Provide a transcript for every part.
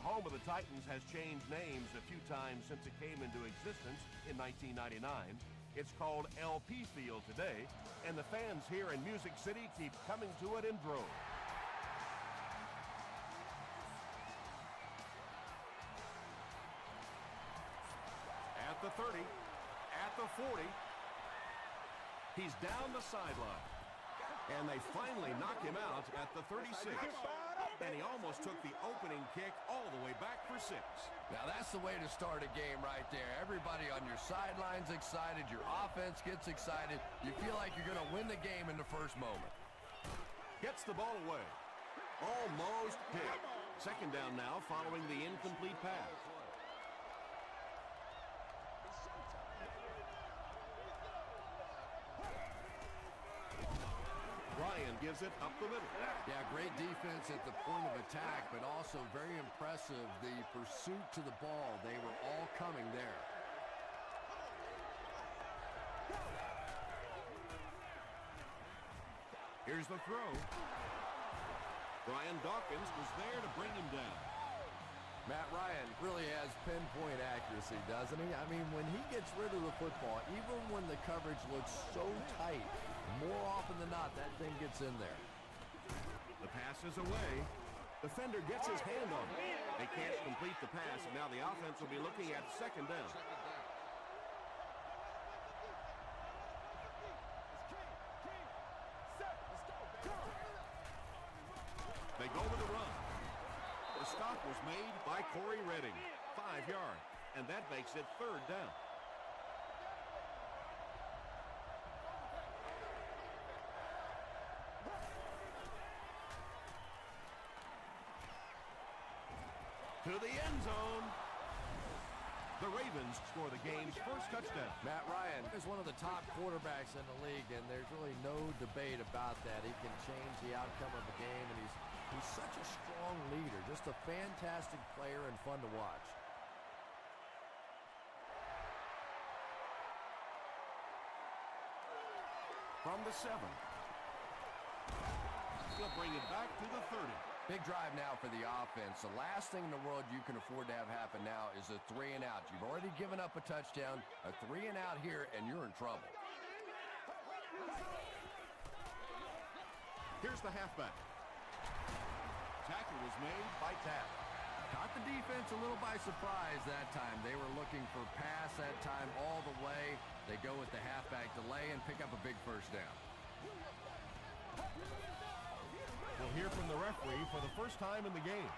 home of the Titans has changed names a few times since it came into existence in 1999. It's called LP Field today, and the fans here in Music City keep coming to it in droves. At the 30, at the 40, he's down the sideline. And they finally knock him out at the 36. And he almost took the opening kick all the way back for 6. Now that's the way to start a game right there. Everybody on your sidelines excited. Your offense gets excited. You feel like you're going to win the game in the first moment. Gets the ball away. Almost picked. Second down now following the incomplete pass. Ryan gives it up the middle. Yeah, great defense at the point of attack, but also very impressive the pursuit to the ball. They were all coming there. Here's the throw. Brian Dawkins was there to bring him down. Matt Ryan really has pinpoint accuracy, doesn't he? I mean, when he gets rid of the football, even when the coverage looks so tight, more often than not, that thing gets in there. The pass is away. Defender gets his hand on it. They can't complete the pass, and now the offense will be looking at second down. They go with the run. The stop was made by Corey Redding. 5 yards, and that makes it third down. To the end zone. The Ravens score the game's first touchdown. Matt Ryan is one of the top quarterbacks in the league, and there's really no debate about that. He can change the outcome of the game, and he's such a strong leader, just a fantastic player and fun to watch. From the 7. He'll bring it back to the 30. Big drive now for the offense. The last thing in the world you can afford to have happen now is a 3 and out. You've already given up a touchdown, a 3 and out here, and you're in trouble. Here's the halfback. Tackle was made by Tapp. Caught the defense a little by surprise that time. They were looking for pass that time all the way. They go with the halfback delay and pick up a big first down. We'll hear from the referee for the first time in the game.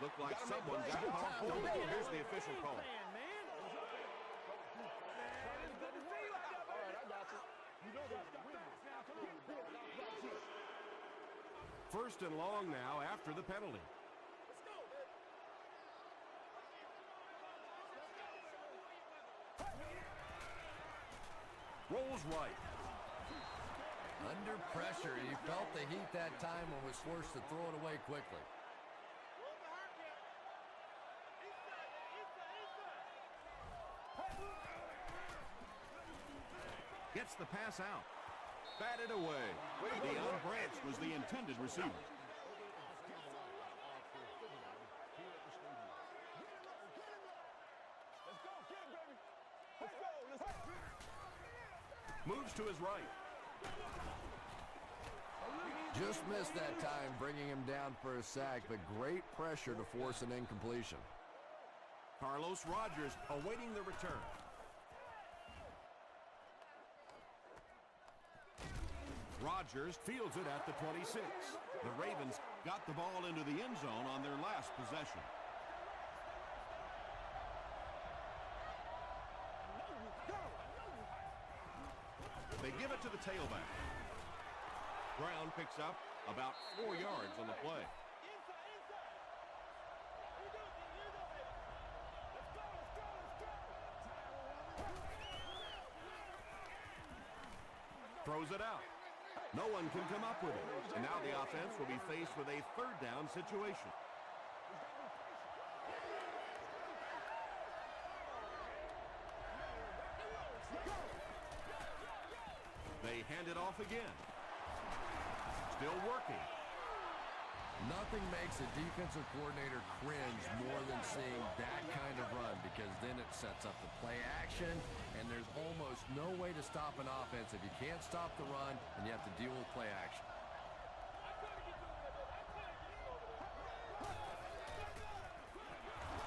Looked like someone got called for it. Here's the official call. First and long now after the penalty. Rolls right. Under pressure, he felt the heat that time and was forced to throw it away quickly. Gets the pass out. Batted away. Deion Branch was the intended receiver. Moves to his right. Just missed that time, bringing him down for a sack, but great pressure to force an incompletion. Carlos Rogers awaiting the return. Rogers fields it at the 26. The Ravens got the ball into the end zone on their last possession. They give it to the tailback. Brown picks up about 4 yards on the play. Throws it out. No one can come up with it. And now the offense will be faced with a third down situation. They hand it off again. Still working. Nothing makes a defensive coordinator cringe more than seeing that kind of run, because then it sets up the play action, and there's almost no way to stop an offense if you can't stop the run and you have to deal with play action.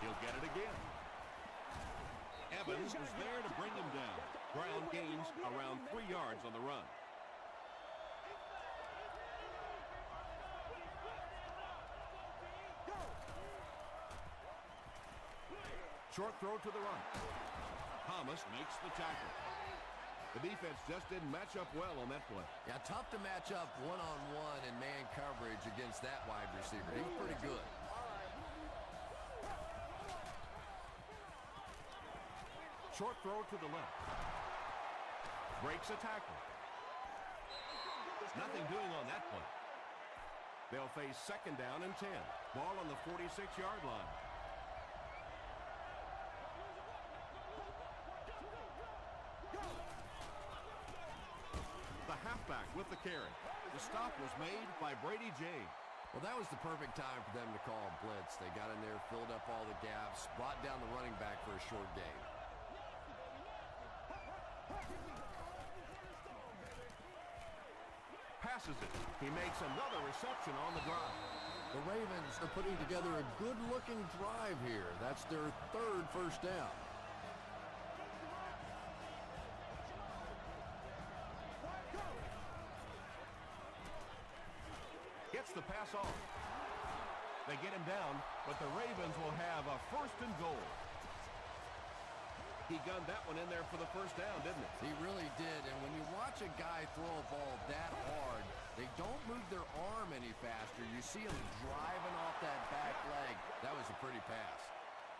He'll get it again. Evans was there to bring him down. Brown gains around 3 yards on the run. Short throw to the right. Thomas makes the tackle. The defense just didn't match up well on that play. Yeah, tough to match up one-on-one in man coverage against that wide receiver. He's pretty good. Short throw to the left. Breaks a tackle. Nothing doing on that play. They'll face second down and 10. Ball on the 46-yard line. The halfback with the carry. The stop was made by Brady James. Well, that was the perfect time for them to call a blitz. They got in there, filled up all the gaps, brought down the running back for a short gain. Passes it. He makes another reception on the drive. The Ravens are putting together a good-looking drive here. That's their third first down. Gets the pass off. They get him down, but the Ravens will have a first and goal. He gunned that one in there for the first down, didn't he? He really did, and when you watch a guy throw a ball that hard, they don't move their arm any faster. You see him driving off that back leg. That was a pretty pass.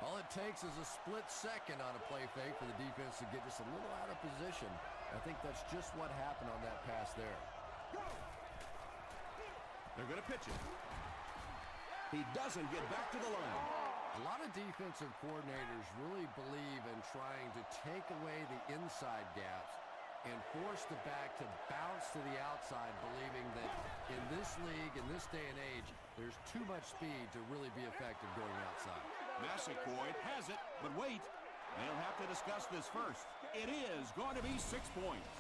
All it takes is a split second on a play fake for the defense to get just a little out of position. I think that's just what happened on that pass there. They're going to pitch it. He doesn't get back to the line. A lot of defensive coordinators really believe in trying to take away the inside gaps and force the back to bounce to the outside, believing that in this league, in this day and age, there's too much speed to really be effective going outside. Massaquoi has it, but wait. They'll have to discuss this first. It is going to be 6 points.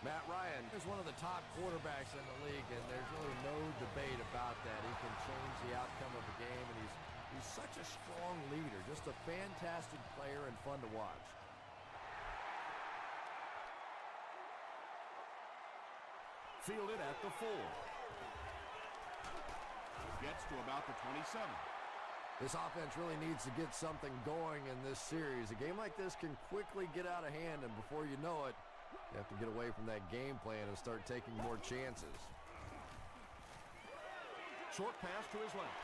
Matt Ryan is one of the top quarterbacks in the league, and there's really no debate about that. He can change the outcome of the game, and he's such a strong leader, just a fantastic player and fun to watch. Fielded at the 4. Gets to about the 27. This offense really needs to get something going in this series. A game like this can quickly get out of hand, and before you know it, you have to get away from that game plan and start taking more chances. Short pass to his left.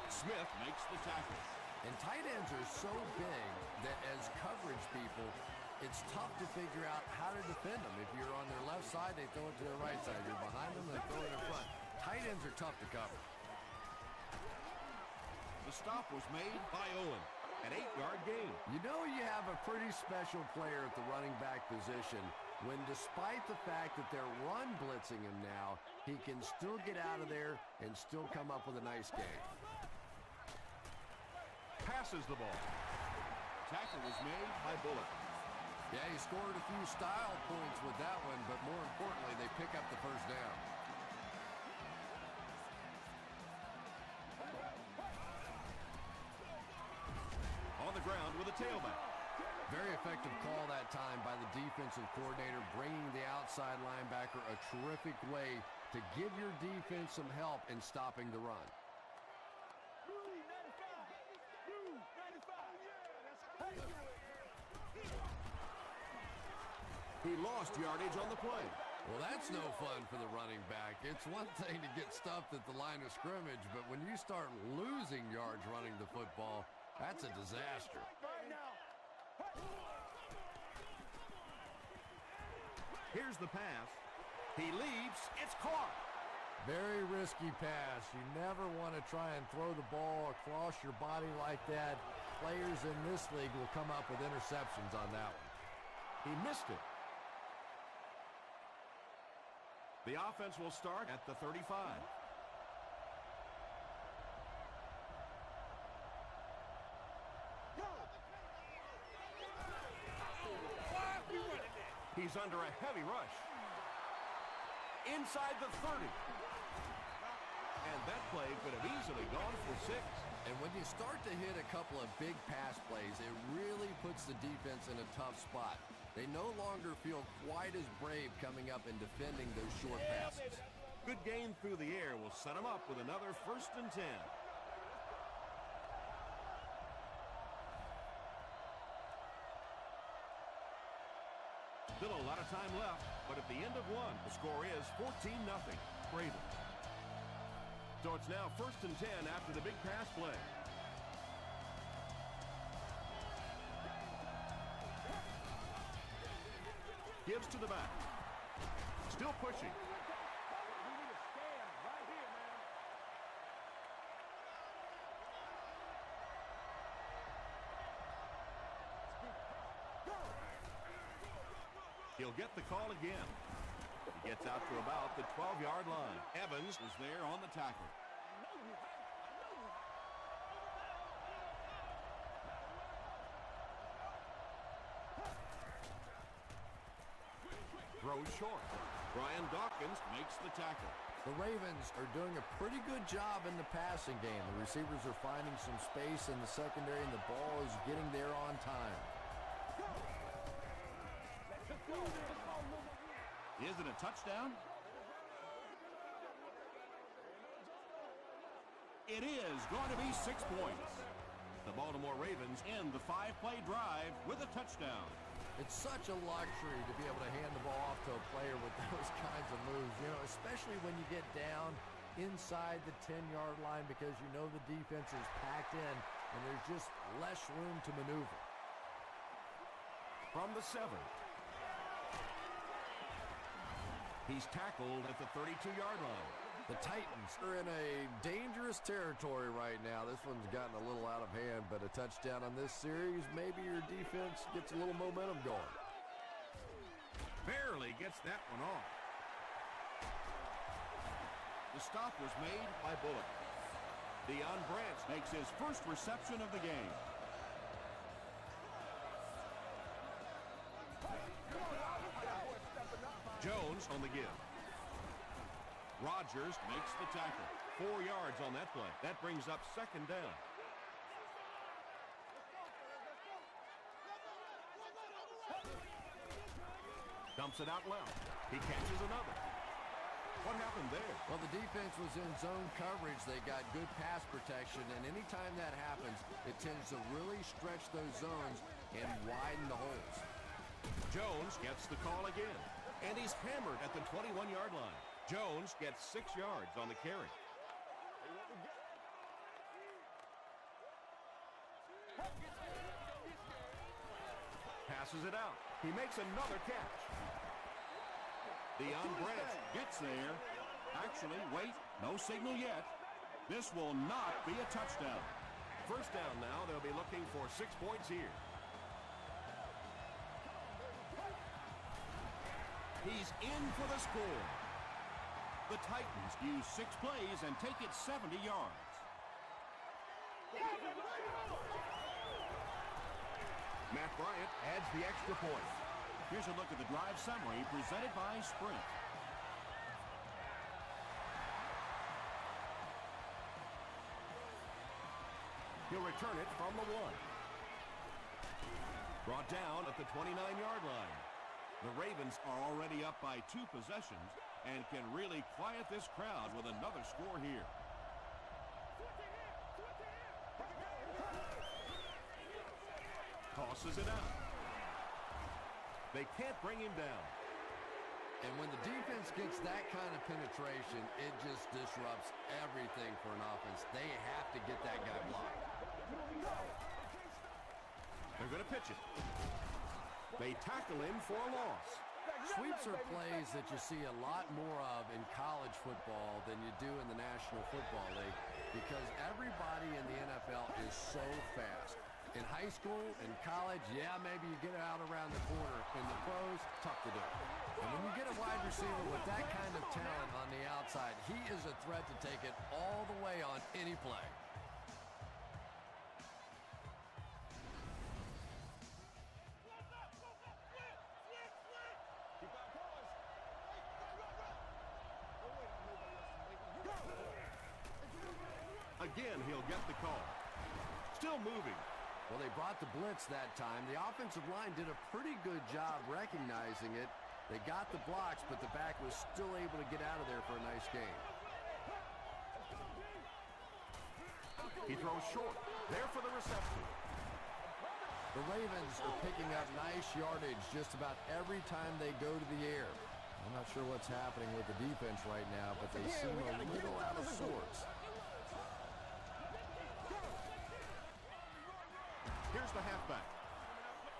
Smith makes the tackle. And tight ends are so big that as coverage people, it's tough to figure out how to defend them. If you're on their left side, they throw it to their right side. You're behind them, they throw it in front. Tight ends are tough to cover. The stop was made by Owen. An 8-yard gain. You know you have a pretty special player at the running back position when, despite the fact that they're run blitzing him now, he can still get out of there and still come up with a nice gain. Passes the ball. Tackle was made by Bullock. Yeah, he scored a few style points with that one, but more importantly, they pick up the first down. On the ground with a tailback. Very effective call that time by the defensive coordinator, bringing the outside linebacker a terrific way to give your defense some help in stopping the run. He lost yardage on the play. Well, that's no fun for the running back. It's one thing to get stuffed at the line of scrimmage, but when you start losing yards running the football, that's a disaster. Here's the pass. He leaps. It's caught. Very risky pass. You never want to try and throw the ball across your body like that. Players in this league will come up with interceptions on that one. He missed it. The offense will start at the 35. He's under a heavy rush. Inside the 30. And that play could have easily gone for 6. And when you start to hit a couple of big pass plays, it really puts the defense in a tough spot. They no longer feel quite as brave coming up and defending those short passes. Good gain through the air will set him up with another 1st and 10. Still a lot of time left, but at the end of one, the score is 14-0 Ravens. So it's now 1st and 10 after the big pass play. Gives to the back. Still pushing. He'll get the call again. He gets out to about the 12-yard line. Evans was there on the tackle. Throws short. Brian Dawkins makes the tackle. The Ravens are doing a pretty good job in the passing game. The receivers are finding some space in the secondary, and the ball is getting there on time. Is it a touchdown? It is going to be 6 points. The Baltimore Ravens end the 5-play drive with a touchdown. It's such a luxury to be able to hand the ball off to a player with those kinds of moves, you know, especially when you get down inside the 10-yard line because you know the defense is packed in and there's just less room to maneuver. From the 7. He's tackled at the 32-yard line. The Titans are in a dangerous territory right now. This one's gotten a little out of hand, but a touchdown on this series, maybe your defense gets a little momentum going. Barely gets that one off. The stop was made by Bullock. Deion Branch makes his first reception of the game. Jones on the give. Rodgers makes the tackle. 4 yards on that play. That brings up 2nd down. Dumps it out left. He catches another. What happened there? Well, the defense was in zone coverage. They got good pass protection, and anytime that happens, it tends to really stretch those zones and widen the holes. Jones gets the call again, and he's hammered at the 21-yard line. Jones gets 6 yards on the carry. Passes it out. He makes another catch. Deion Branch gets there. Actually, wait, no signal yet. This will not be a touchdown. 1st down now. They'll be looking for 6 points here. He's in for the score. The Titans use 6 plays and take it 70 yards. Matt Bryant adds the extra point. Here's a look at the drive summary presented by Sprint. He'll return it from the 1. Brought down at the 29-yard line. The Ravens are already up by 2 possessions and can really quiet this crowd with another score here. Tosses it out. They can't bring him down. And when the defense gets that kind of penetration, it just disrupts everything for an offense. They have to get that guy blocked. They're going to pitch it. They tackle him for a loss. Sweeps are plays that you see a lot more of in college football than you do in the National Football League because everybody in the NFL is so fast. In high school, in college, yeah, maybe you get out around the corner. In the pros, tough to do. And when you get a wide receiver with that kind of talent on the outside, he is a threat to take it all the way on any play. again, he'll get the call. Still moving. Well, they brought the blitz that time. The offensive line did a pretty good job recognizing it. They got the blocks, but the back was still able to get out of there for a nice gain. He throws short. There for the reception. The Ravens are picking up nice yardage just about every time they go to the air. I'm not sure what's happening with the defense right now, but they seem a little out of sorts. Here's the halfback.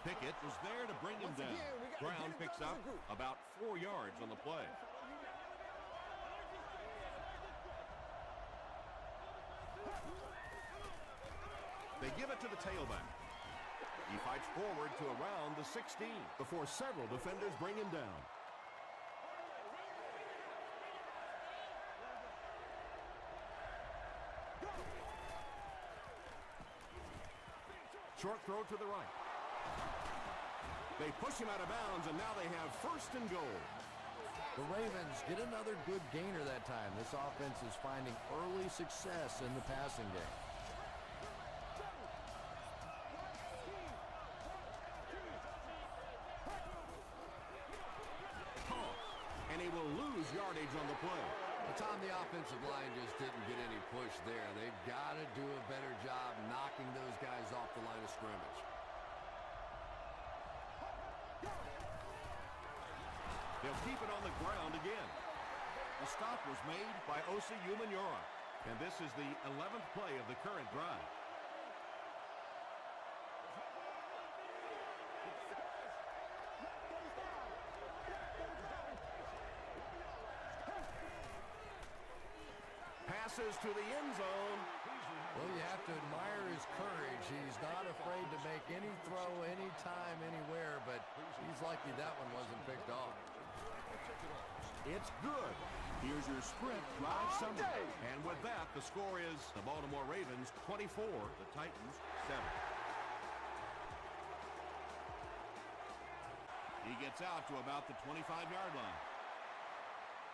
Pickett was there to bring him down. Brown picks up about 4 yards on the play. They give it to the tailback. He fights forward to around the 16 before several defenders bring him down. Short throw to the right. They push him out of bounds, and now they have first and goal. The Ravens get another good gainer that time. This offense is finding early success in the passing game. And he will lose yardage on the play. Tom, the offensive line just didn't get any push there. They've got to do a better job knocking those guys off the line of scrimmage. They'll keep it on the ground again. The stop was made By Osi Umenyiora. And this is the 11th play of the current drive. Passes to the end zone. Well, you have to admire his courage. He's not afraid to make any throw, anytime, anywhere, but he's lucky that one wasn't picked off. It's good. Here's your sprint drive summary. And with that, the score is the Baltimore Ravens 24, the Titans 7. He gets out to about the 25-yard line.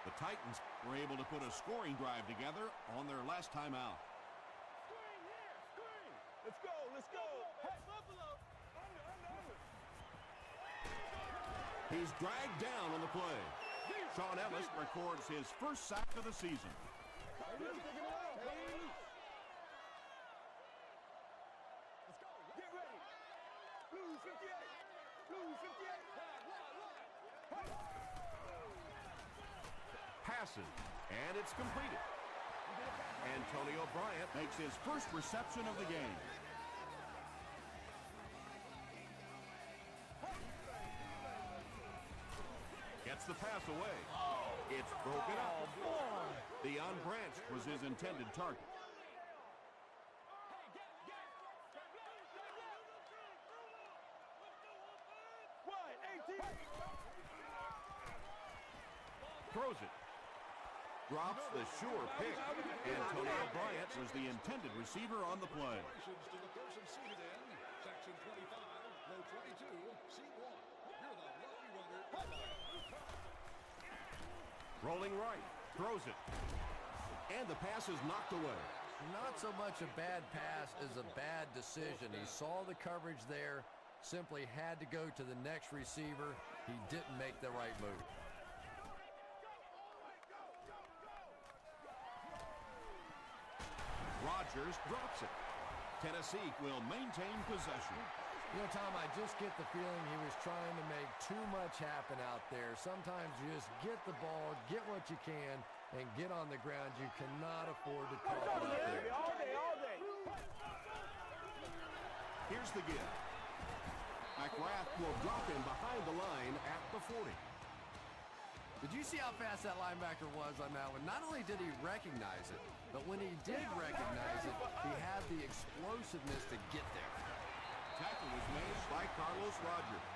The Titans Were able to put a scoring drive together on their last time out. Let's go, let's go. Hey, Buffalo. Under. He's dragged down on the play. Sean Ellis Records his first sack of the season. Let's go. Get ready. Blue 58. Blue 58. passes, and it's completed. Antonio Bryant Makes his first reception of the game. gets the pass away. It's broken up. Deion Branch Was his intended target. throws it. Drops the sure pick. Antonio Bryant Was the intended receiver on the play. To the person seated in section 25, row 22, seat 1. You're the lucky runner. rolling right. Throws it. And the pass is knocked away. Not so much a bad pass as a bad decision. He saw the coverage there, simply had to go to the next receiver. He didn't make the right move. Rodgers drops it. Tennessee will maintain possession. You know, Tom, I just get the feeling he was trying to make too much happen out there. Sometimes you just get the ball, get what you can, and get on the ground. You cannot afford to cough it up there. All day. Here's the give. McGrath will drop him behind the line at the 40. Did you see how fast that linebacker was on that one? Not only did he recognize it, but when he did recognize it, he had the explosiveness to get there. Tackle was made by Carlos Rogers.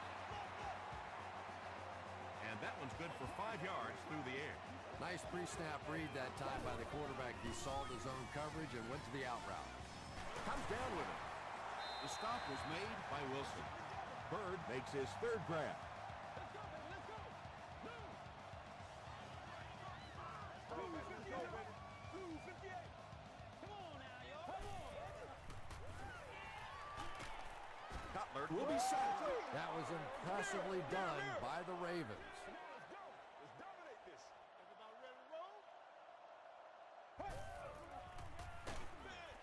And that one's good for 5 yards through the air. Nice pre-snap read that time by the quarterback. He saw the zone coverage and went to the out route. Comes down with it. The stop was made by Wilson. Bird makes his third grab. alert will be set. That was impressively done by the Ravens. Let's dominate this. Everybody ready to roll?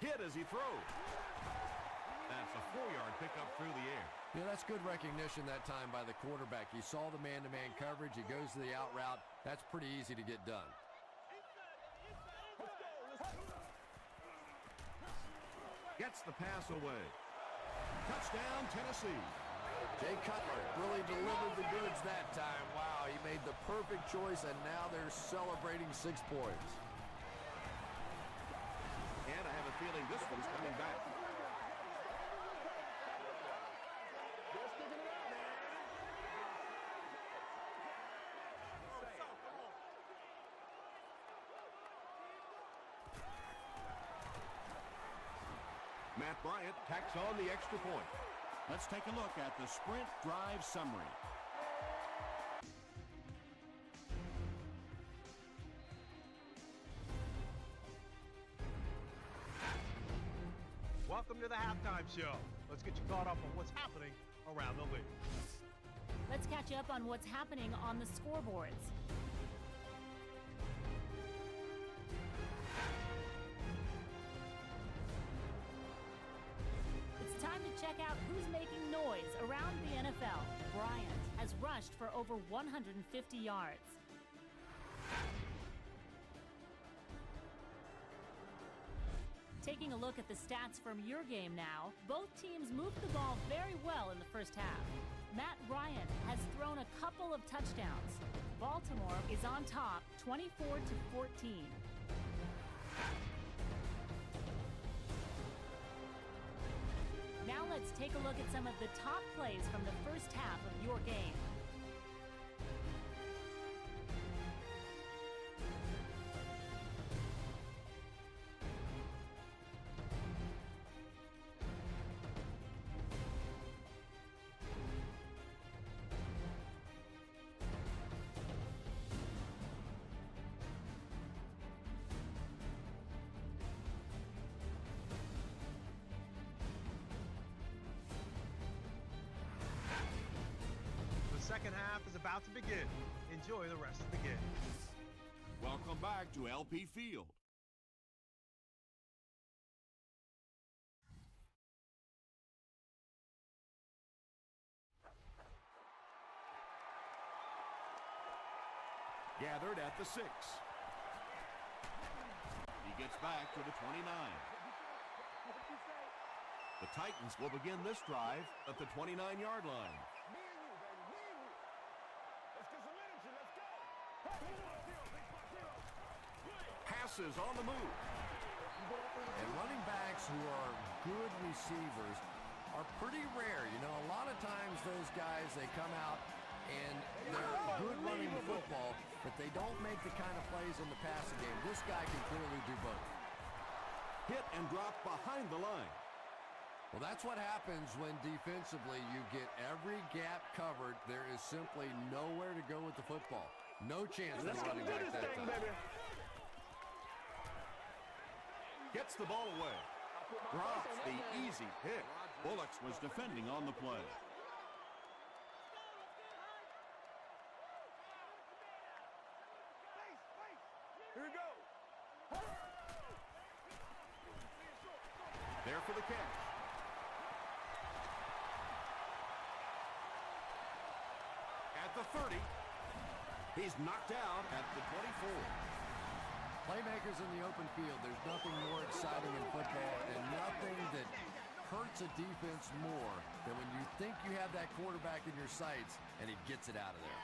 Hit as he throws. That's a 4-yard pickup through the air. Yeah, that's good recognition that time by the quarterback. He saw the man-to-man coverage. He goes to the out route. That's pretty easy to get done. Gets the pass away. Touchdown, Tennessee. Jay Cutler really delivered the goods that time. Wow, he made the perfect choice, and now they're celebrating 6 points. And I have a feeling this one's coming back. Matt Bryant tacks on the extra point. Let's take a look at the Sprint drive summary. Welcome to the halftime show. Let's get you caught up on what's happening around the league. Let's catch up on what's happening on the scoreboards. It's time to check out who's making noise around the NFL. Bryant has rushed for over 150 yards. Taking a look at the stats from your game now, both teams moved the ball very well in the first half. Matt Ryan has thrown a couple of touchdowns. Baltimore is on top, 24-14. Now let's take a look at some of the top plays from the first half of your game. The second half is about to begin. Enjoy the rest of the game. Welcome back to LP Field. Gathered at the 6. He gets back to the 29. The Titans will begin this drive at the 29-yard line. Me and you, baby. Me and you. Let's get some energy. Let's go. Passes on the move. And running backs who are good receivers are pretty rare. You know, a lot of times those guys, they come out and they're good running the football, but they don't make the kind of plays in the passing game. This guy can clearly do both. Hit and drop behind the line. Well, that's what happens when defensively you get every gap covered. There is simply nowhere to go with the football. No chance for the running back that time. Gets the ball away. Drops the easy pick. Bullocks was defending on the play. Here we go. There for the catch. At the 30. He's knocked out at the 24. Playmakers in the open field, there's nothing more exciting in football and nothing that hurts a defense more than when you think you have that quarterback in your sights and he gets it out of there.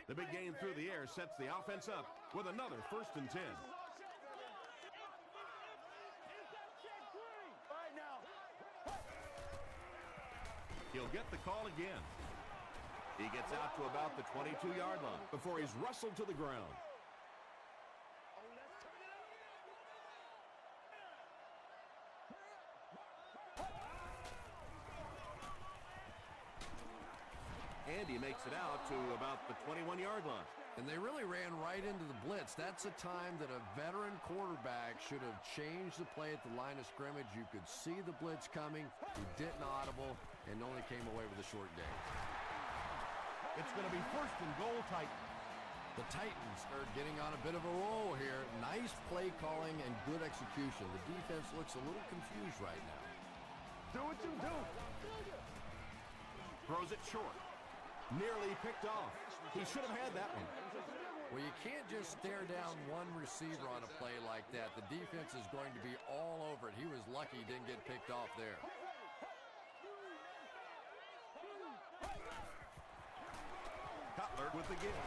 The big game through the air sets the offense up with another 1st and 10. He'll get the call again. He gets out to about the 22-yard line before he's wrestled to the ground. And he makes it out to about the 21-yard line. And they really ran right into the blitz. That's a time that a veteran quarterback should have changed the play at the line of scrimmage. You could see the blitz coming. He didn't audible and only came away with a short gain. It's going to be 1st and goal, Titans. The Titans are getting on a bit of a roll here. Nice play calling and good execution. The defense looks a little confused right now. Do what you do. Throws it short. Nearly picked off. He should have had that one. Well, you can't just stare down one receiver on a play like that. The defense is going to be all over it. He was lucky he didn't get picked off there. Cutler with the give.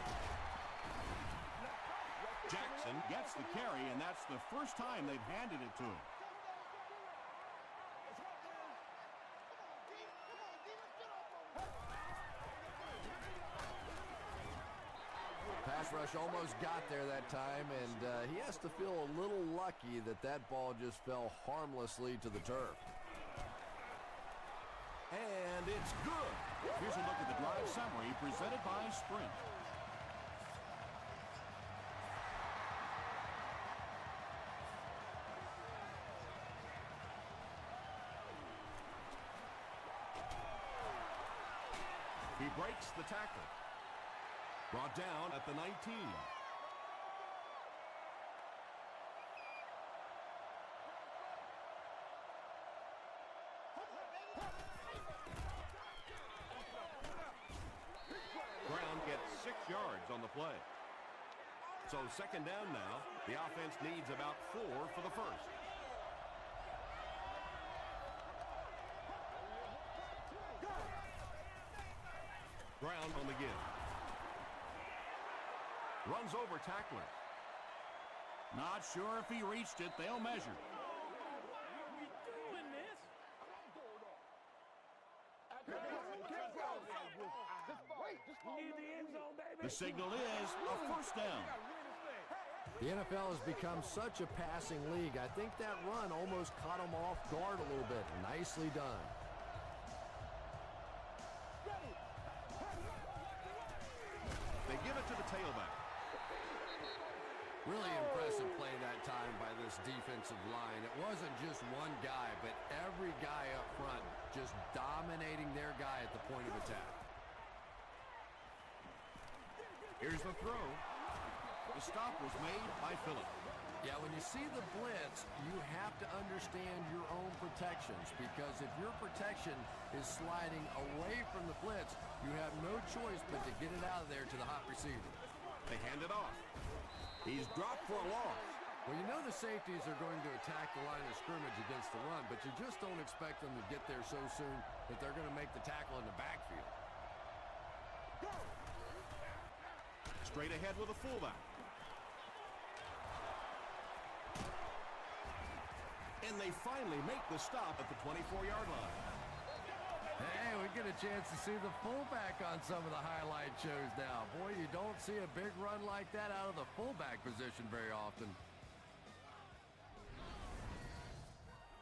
Jackson gets the carry, and that's the first time they've handed it to him. Pass rush almost got there that time, and he has to feel a little lucky that that ball just fell harmlessly to the turf. And it's good. Here's a look at the drive summary presented by Sprint. He breaks the tackle. Brought down at the 19. Brown gets 6 yards on the play. So 2nd down now. The offense needs about 4 for the first. Brown on the give. Runs over tackler. Not sure if he reached it. They'll measure. The signal is a 1st down. The NFL has become such a passing league. I think that run almost caught him off guard a little bit. Nicely done. They give it to the tailback. Really impressive play that time by this defensive line. It wasn't just one guy, but every guy up front just dominating their guy at the point of attack. Here's the throw. The stop was made by Phillip. Yeah, when you see the blitz, you have to understand your own protections, because if your protection is sliding away from the blitz, you have no choice but to get it out of there to the hot receiver. They hand it off. He's dropped for a loss. Well, you know the safeties are going to attack the line of scrimmage against the run, but you just don't expect them to get there so soon that they're going to make the tackle in the backfield. Straight ahead with a fullback. And they finally make the stop at the 24-yard line. Hey, we get a chance to see the fullback on some of the highlight shows now. Boy, you don't see a big run like that out of the fullback position very often.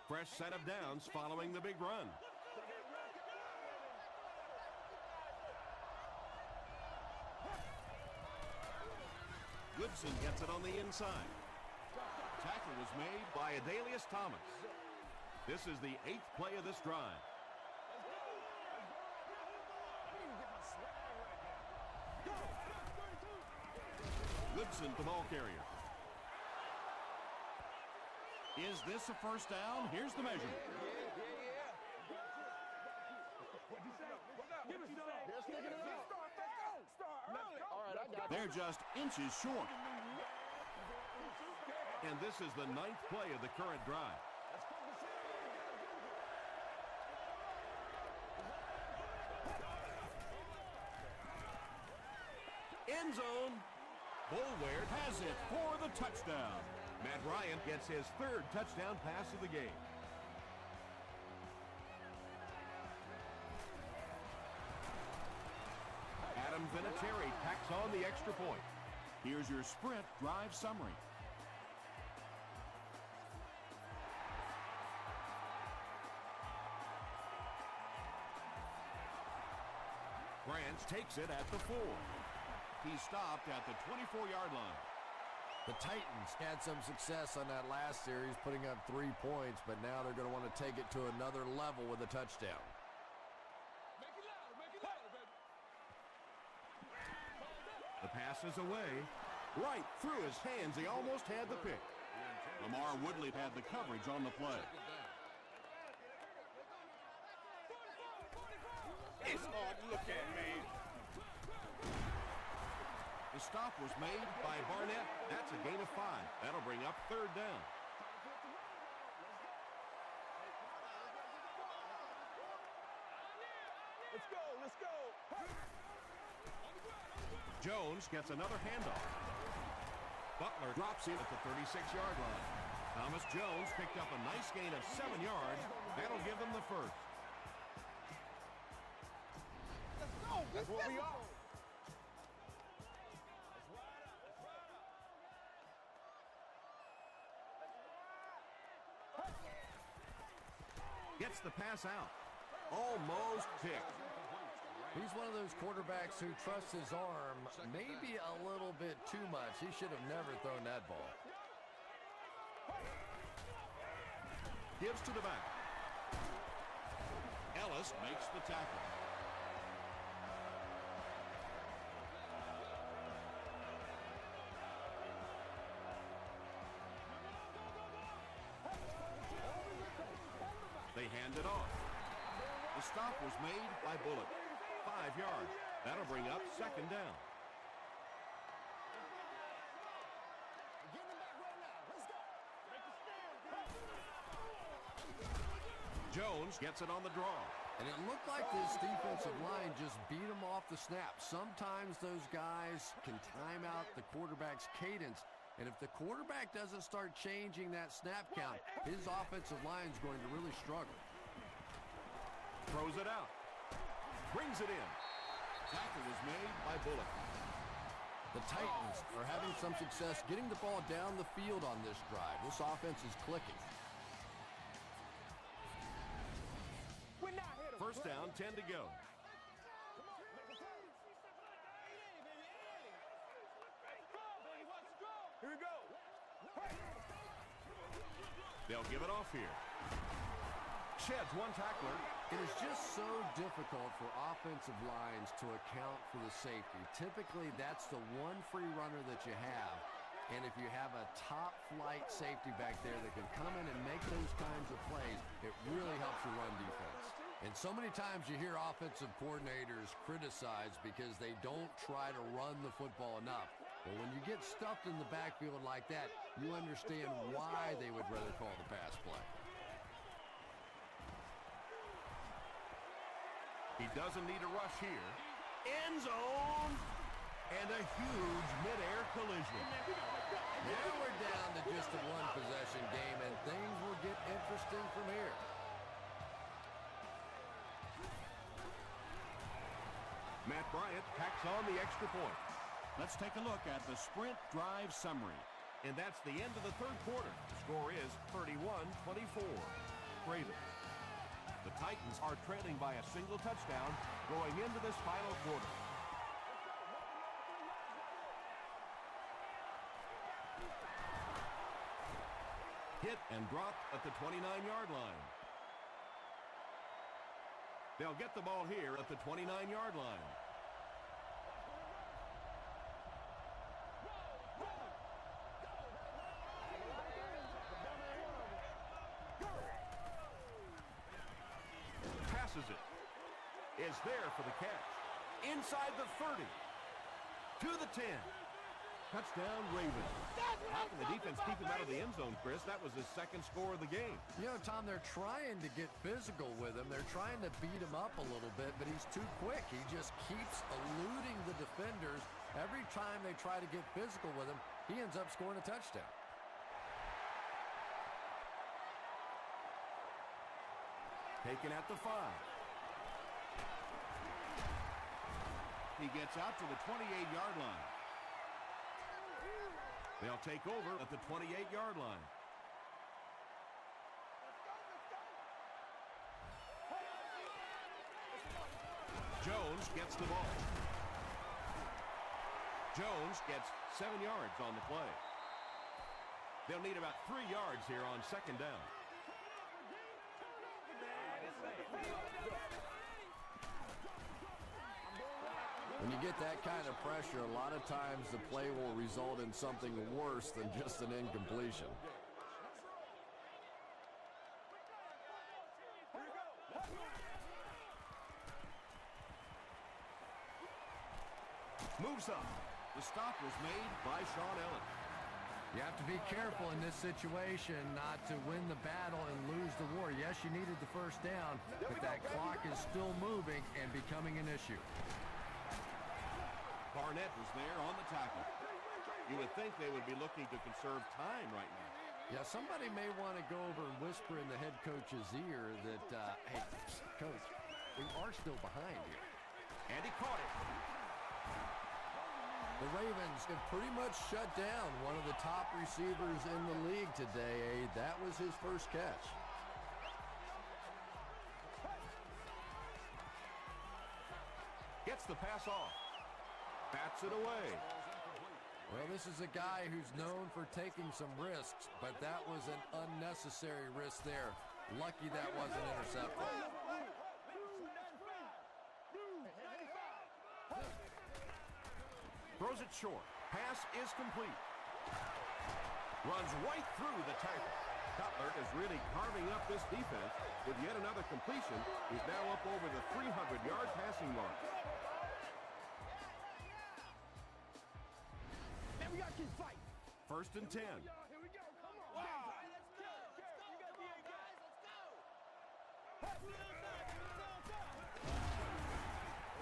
Fresh set of downs following the big run. Goodson gets it on the inside. Tackle was made by Adalius Thomas. This is the 8th play of this drive. Goodson, the ball carrier. Is this a 1st down? Here's the measurement. They're just inches short. And this is the 9th play of the current drive. End zone. Boulware has it for the touchdown. Matt Ryan gets his 3rd touchdown pass of the game. Adam Vinatieri tacks on the extra point. Here's your Sprint drive summary. Branch takes it at the 4. He stopped at the 24-yard line. The Titans had some success on that last series, putting up 3 points, but now they're going to want to take it to another level with a touchdown. Make it louder, baby. The pass is away. Right through his hands. He almost had the pick. Lamar Woodley had the coverage on the play. It's hard to look at, man. The stop was made by Barnett. That's a gain of 5. That'll bring up 3rd down. Let's go, let's go. Jones gets another handoff. Butler drops in at the 36-yard line. Thomas Jones picked up a nice gain of 7 yards. That'll give them the first. That's what we are. Gets the pass out. Almost picked. He's one of those quarterbacks who trusts his arm maybe a little bit too much. He should have never thrown that ball. Gives to the back. Ellis makes the tackle. They hand it off. The stop was made by Bullock. 5 yards. That'll bring up 2nd down. Jones gets it on the draw. And it looked like this defensive line just beat him off the snap. Sometimes those guys can time out the quarterback's cadence. And if the quarterback doesn't start changing that snap count, his offensive line is going to really struggle. Throws it out. Brings it in. Tackle was made by Bullock. The Titans are having some success getting the ball down the field on this drive. This offense is clicking. We're not here to 1st down, 10 to go. Here we go. They'll give it off here. Sheds one tackler. It is just so difficult for offensive lines to account for the safety. Typically, that's the one free runner that you have. And if you have a top-flight safety back there that can come in and make those kinds of plays, it really helps your run defense. And so many times you hear offensive coordinators criticized because they don't try to run the football enough. But when you get stuffed in the backfield like that, you understand why they would rather call the pass play. He doesn't need a rush here. End zone. And a huge mid-air collision. Now we're down to just a one-possession game, and things will get interesting from here. Matt Bryant packs on the extra point. Let's take a look at the sprint drive summary. And that's the end of the 3rd quarter. The score is 31-24. Ravens. The Titans are trailing by a single touchdown going into this final quarter. Hit and dropped at the 29-yard line. They'll get the ball here at the 29-yard line. Passes it. Is there for the catch. Inside the 30. To the 10. Touchdown, Ravens. How can the defense keep him out of the end zone, Chris? That was his 2nd score of the game. You know, Tom, they're trying to get physical with him. They're trying to beat him up a little bit, but he's too quick. He just keeps eluding the defenders. Every time they try to get physical with him, he ends up scoring a touchdown. Taken at the 5. He gets out to the 28-yard line. They'll take over at the 28-yard line. Jones gets the ball. Jones gets 7 yards on the play. They'll need about 3 yards here on second down. When you get that kind of pressure, a lot of times the play will result in something worse than just an incompletion. Moves up. The stop was made by Sean Allen. You have to be careful in this situation not to win the battle and lose the war. Yes, you needed the first down, but that clock is still moving and becoming an issue. Barnett was there on the tackle. You would think they would be looking to conserve time right now. Yeah, somebody may want to go over and whisper in the head coach's ear that, hey, coach, we are still behind here. And he caught it. The Ravens have pretty much shut down one of the top receivers in the league today. That was his first catch. Gets the pass off. Bats it away. Well, this is a guy who's known for taking some risks, but that was an unnecessary risk there. Lucky that wasn't intercepted. Throws it short. Pass is complete. Runs right through the tackle. Cutler is really carving up this defense with yet another completion. He's now up over the 300-yard passing mark. Man, we got to keep fighting. First and 10. Here we go. Come on. Wow.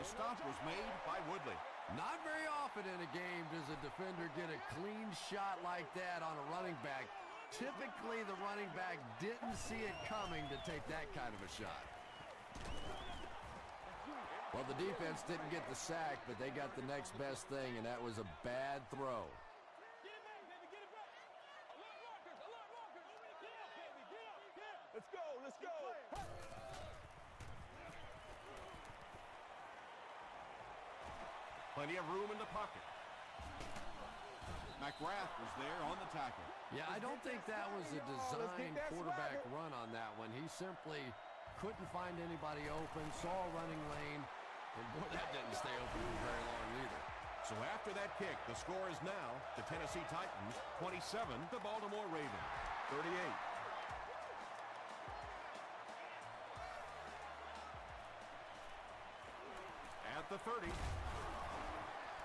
The stop was made by Woodley. Not very often in a game does a defender get a clean shot like that on a running back. Typically, the running back didn't see it coming to take that kind of a shot. Well, the defense didn't get the sack, but they got the next best thing, and that was a bad throw. Let's go. Let's go. Plenty of room in the pocket. McGrath was there on the tackle. Yeah, I don't think that was a design quarterback run on that one. He simply couldn't find anybody open, saw a running lane, and boy, that didn't stay open for very long either. So after that kick, the score is now the Tennessee Titans 27, the Baltimore Ravens 38. At the 30.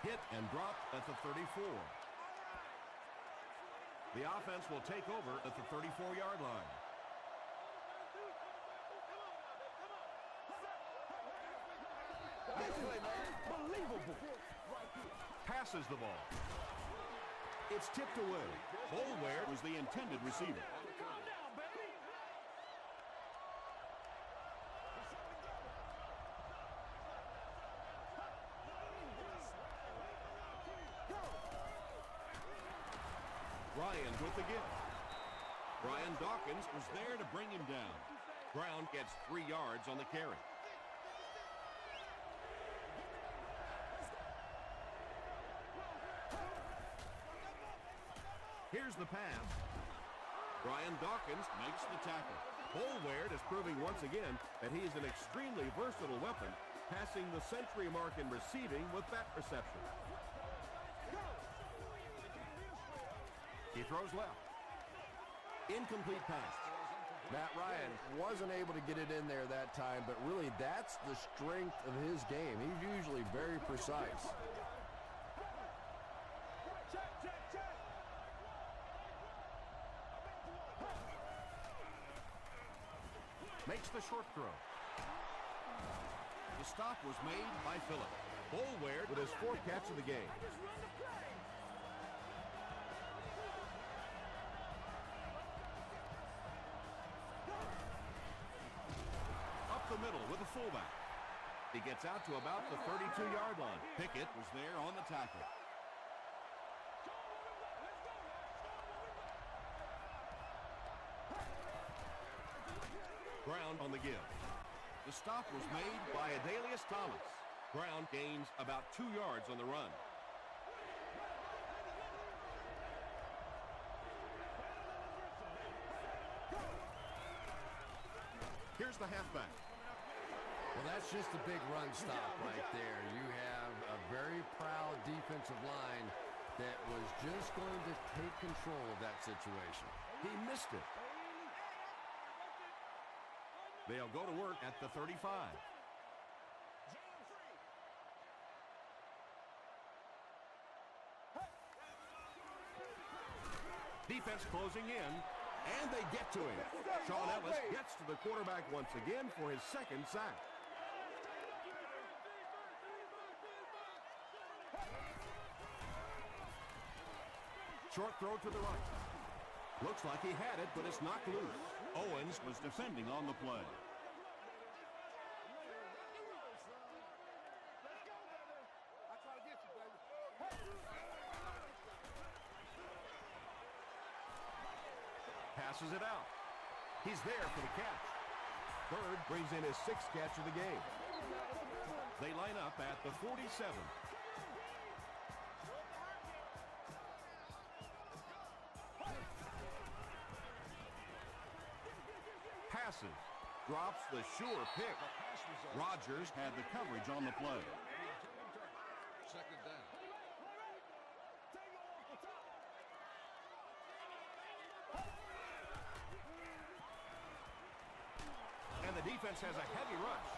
Hit and drop at the 34. The offense will take over at the 34-yard line. Unbelievable. Passes the ball. It's tipped away. Boulware was the intended receiver. Ryan with the gift. Brian Dawkins was there to bring him down. Brown gets 3 yards on the carry. Here's the pass. Brian Dawkins makes the tackle. Boulware is proving once again that he is an extremely versatile weapon, passing the century mark in receiving with that reception. He throws left. Incomplete pass. Matt Ryan wasn't able to get it in there that time, but really that's the strength of his game. He's usually very precise. Makes the short throw. The stop was made by Phillip. Boulware with his 4th catch of the game. Up the middle with a fullback. He gets out to about the 32-yard line. Pickett was there on the tackle. Brown on the give. The stop was made by Adalius Thomas. Brown gains about 2 yards on the run. Here's the halfback. Well, that's just a big run stop right there. You have a very proud defensive line that was just going to take control of that situation. He missed it. They'll go to work at the 35. Defense closing in, and they get to him. Sean Ellis gets to the quarterback once again for his second sack. Short throw to the right. Looks like he had it, but it's knocked loose. Owens was defending on the play. Passes it out. He's there for the catch. Bird brings in his sixth catch of the game. They line up at the 47. Passes. Drops the sure pick. Rodgers Had the coverage on the play. Second down. And the defense has a heavy rush.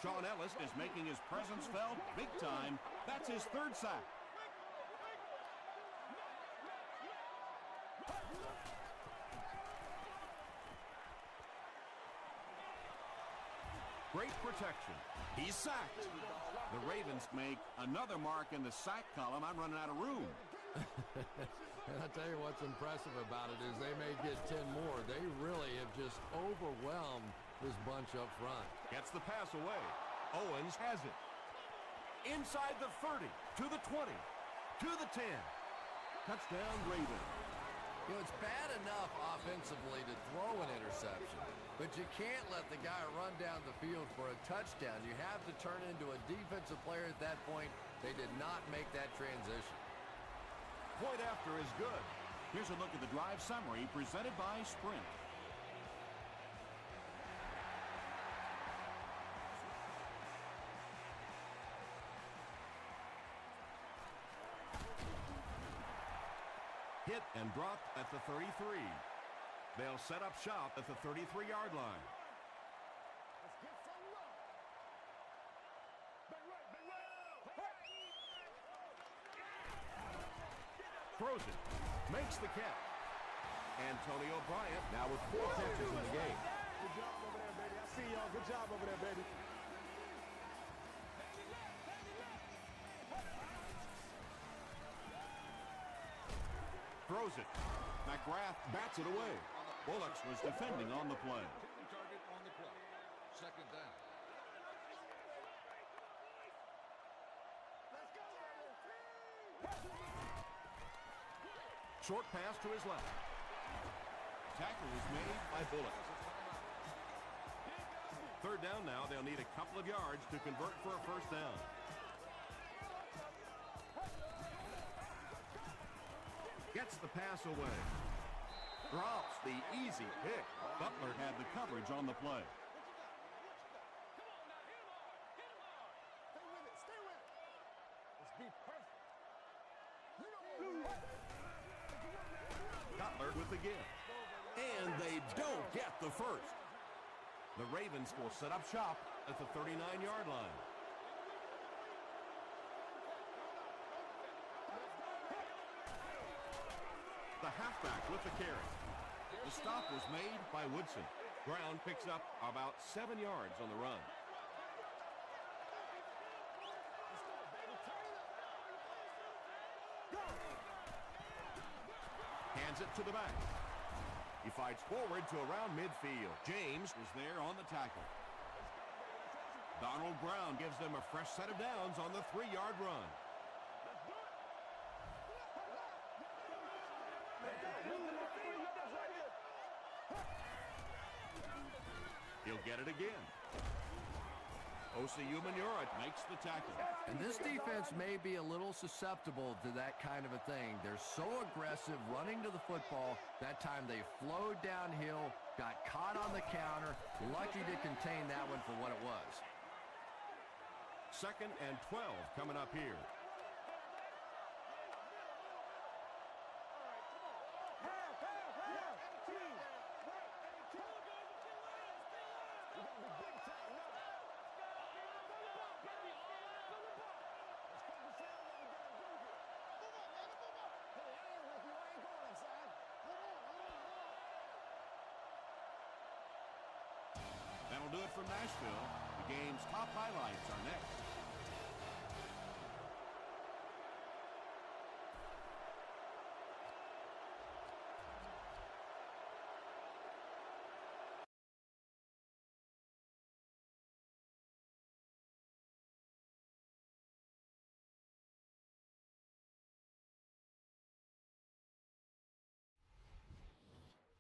Sean Ellis is making his presence felt big time. That's his third sack. Great protection. He's sacked. The Ravens make another mark in the sack column. I'm running out of room. And I'll tell you what's impressive about it is they may get 10 more. They really have just overwhelmed this bunch up front. Gets the pass away. Owens has it. Inside the 30, to the 20, to the 10. Touchdown, Ravens. You know, it's bad enough offensively to throw an interception, but you can't let the guy run down the field for a touchdown. You have to turn into a defensive player at that point. They did not make that transition. Point after is good. Here's a look at the drive summary presented by Sprint. Hit and dropped at the 33. They'll set up shop at the 33-yard line. Throws it. Makes the catch. Antonio Bryant now with 4 catches in the game. Good job over there, baby. I see y'all. Good job over there, baby. Throws it. McGrath bats it away. Bullocks was defending on the play. Hitting target on the play. Second down. Short pass to his left. Tackle was made by Bullocks. Third down now. They'll need a couple of yards to convert for a first down. Gets the pass away. Drops the easy pick. Butler had the coverage on the play. Stay with it. Let's be perfect. Cutler with the give. And they don't get the first. The Ravens will set up shop at the 39-yard line. The halfback with the carry. The stop was made by Woodson. Brown picks up about 7 yards on the run. Hands it to the back. He fights forward to around midfield. James was there on the tackle. Donald Brown gives them a fresh set of downs on the 3-yard run. He'll get it again. Osi Umenyiora Makes the tackle. And this defense may be a little susceptible to that kind of a thing. They're so aggressive running to the football. That time they flowed downhill, got caught on the counter, lucky to contain that one for what it was. 2nd and 12 coming up here. That'll do it from Nashville. The game's top highlights are next.